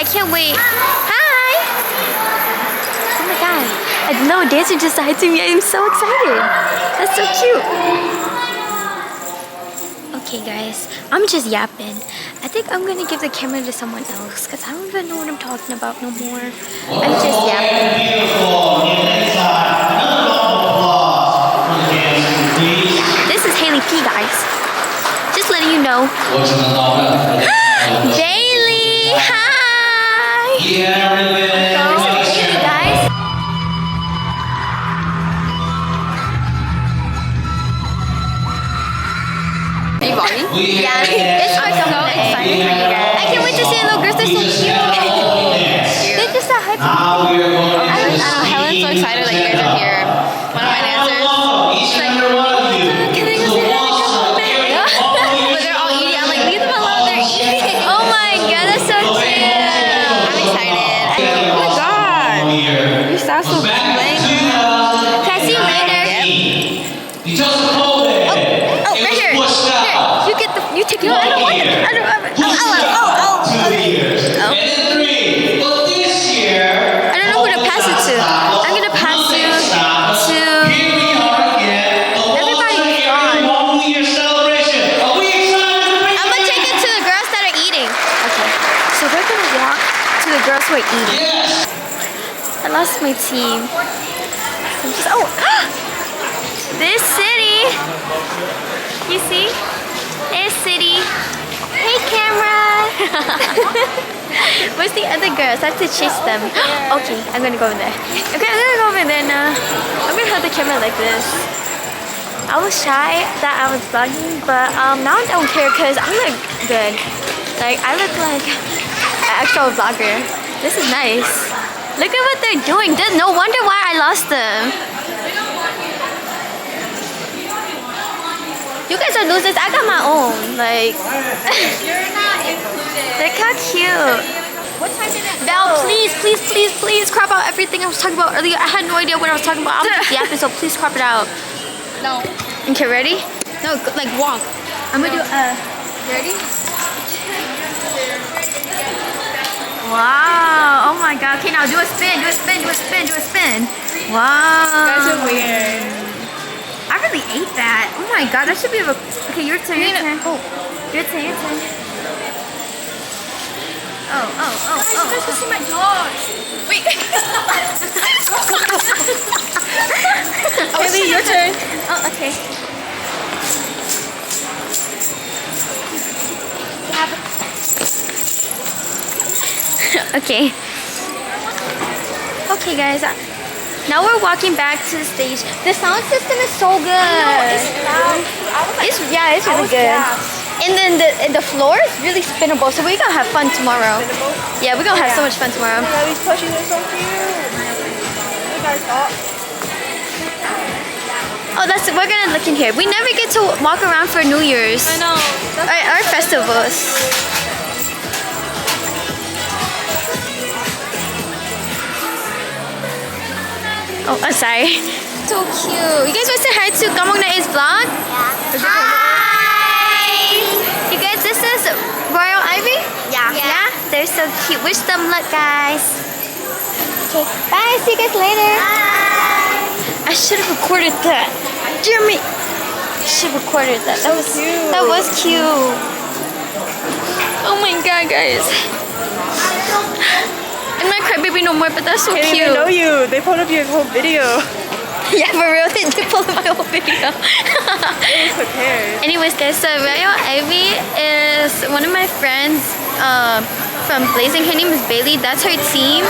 can't wait. Hi! Oh my god. I don't know, Dancer just said hi to me. I'm so excited. That's so cute. Okay guys, I'm just yapping. I think I'm gonna give the camera to someone else because I don't even know what I'm talking about no more. I'm just yapping. This is Hailey P, guys. Just letting you know. Bailey, hi! Guys. Are you vlogging? Yeah, it's so excited for you guys. I can't wait to see the little girls. They're so cute. They just said hi to me. I know, Helen's so excited that you guys are here. One of my dancers. She's like, oh my god, can I go say hi? Come on back. But they're all eating. I'm like, leave them alone, they're eating. Oh my god, that's so cute. I'm excited. Oh my god. You sound so blank. Can I see you later? Oh, right here. Here, you get the, you take it. I don't want it. I don't want it. I don't know who to pass it to. I'm gonna pass you to everybody's gone. I'm gonna take it to the girls that are eating. Okay, so we're gonna walk to the girls who are eating. I lost my team. I'm just, oh, this city. You see? This city. Hey, camera. Where's the other girls? I have to chase them. Okay, I'm gonna go over there. Okay, I'm gonna go over there now. I'm gonna hold the camera like this. I was shy that I was vlogging, but now I don't care because I look good. Like, I look like an actual vlogger. This is nice. Look at what they're doing. There's no wonder why I lost them. You guys are losers. I got my own. Like, You're not included. look how cute. What time did it Val, please crop out everything I was talking about earlier. I had no idea what I was talking about. I'm just yapping, so please crop it out. No. Okay, ready? No, like walk. I'm gonna do ready? Wow, oh my god. Okay, now do a spin, do a spin, do a spin, do a spin. Wow. That's so weird. I really ate that. Oh my god, that should be a... Okay, your turn, your turn. Oh, your turn, your turn. Oh. You guys can see my dogs. Wait. Hailey, your turn. Oh, okay. Okay. Okay, guys. Now we're walking back to the stage. The sound system is so good. It's loud. It's really good. And then the floor is really spinnable, so we're gonna have fun tomorrow. Spinnable? Yeah, we're gonna have so much fun tomorrow. Oh, these plushies are so cute. You guys thought? Oh, we're gonna look in here. We never get to walk around for New Year's. I know. Our festivals. Oh, I'm sorry. So cute. You guys want to say hi to Nkauj Hmoob Nas vlog? Yeah. Hi! You guys, this is Royal Ivy? Yeah. Yeah? They're so cute. Wish them luck, guys. Okay, bye. See you guys later. Bye. I should have recorded that. Dear me. I should have recorded that. That was cute. That was cute. Oh my god, guys. I'm not crybaby no more, but that's so They didn't cute. even know you. They pulled up your whole video. Yeah, for real. They pulled up my whole video. They was prepared. Anyways, guys, so Royal Ivy is one of my friends from Blazing. Her name is Bailey. That's her team.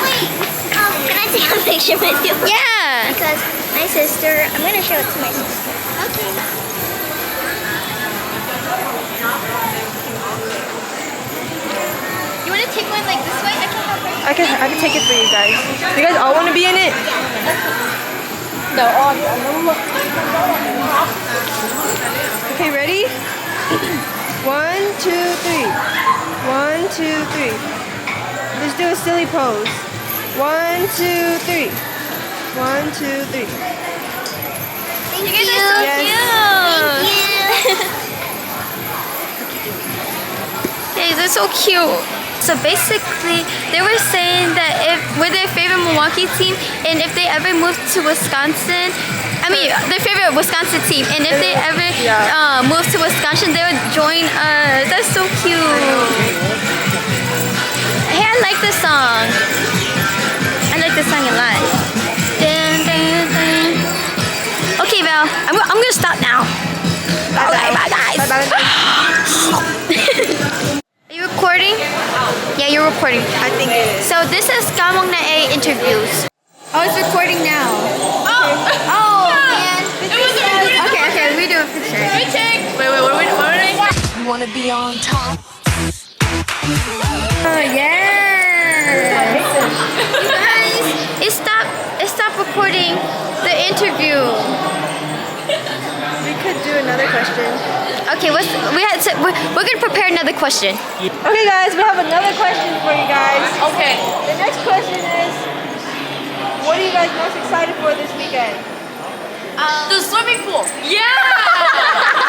Can I take a picture with you? Yeah. Because my sister, I'm going to show it to my sister. Okay. You want to take one like this way? I can help her. I can take it for you guys. You guys all want to be in it? No, all. Okay, ready? 1, 2, 3. 1, 2, 3. Let's do a silly pose. 1, 2, 3. 1, 2, 3. You guys are so Yes. cute. Guys, they're so cute. So basically, they were saying that if we're their favorite Milwaukee team, and if they ever moved to Wisconsin, their favorite Wisconsin team, and if they ever moved to Wisconsin, they would join us. That's so cute. Hey, I like this song. I like this song a lot. Dun, dun, dun. Okay, Val, I'm gonna stop now. Okay, bye guys. Bye. Are you recording? Yeah, you're recording. I think it is. So this is Hmoob Nas interviews. Oh, it's recording now. Oh man. Okay, we do a picture. Wait, what are we doing? You want to be on top? Oh yeah. You guys, it stopped recording the interview. We could do another question. Okay, we're gonna prepare another question. Okay, guys, we have another question for you guys. Okay. The next question is, what are you guys most excited for this weekend? The swimming pool. Yeah!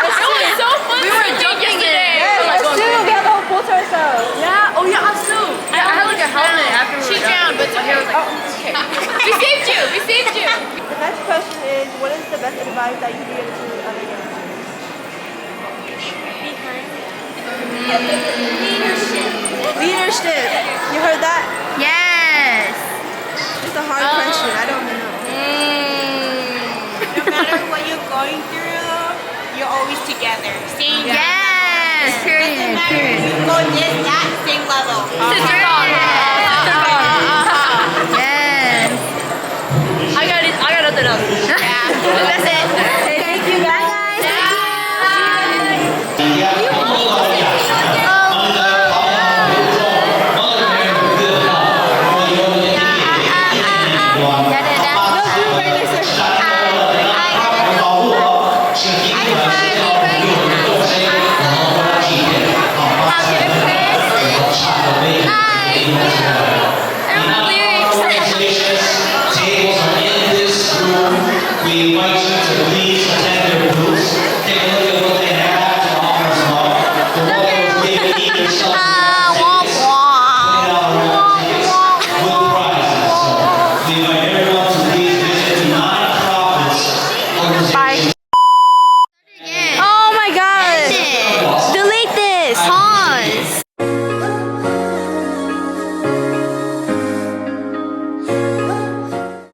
Let's It was so fun. We were jumping yesterday. Yes, let's do it. We have the whole pool to ourselves. Yeah. Oh yeah, us too. I had like a helmet after we were drowned, but my hair was like, okay. We saved you. We saved you. The next question is, what is the best advice that you give to other youngsters? Leadership. You heard that? Yes. It's a hard question. I don't know. No matter what you're going through, you're always together. Same. Yes. Period. You go this, that, same level. Period.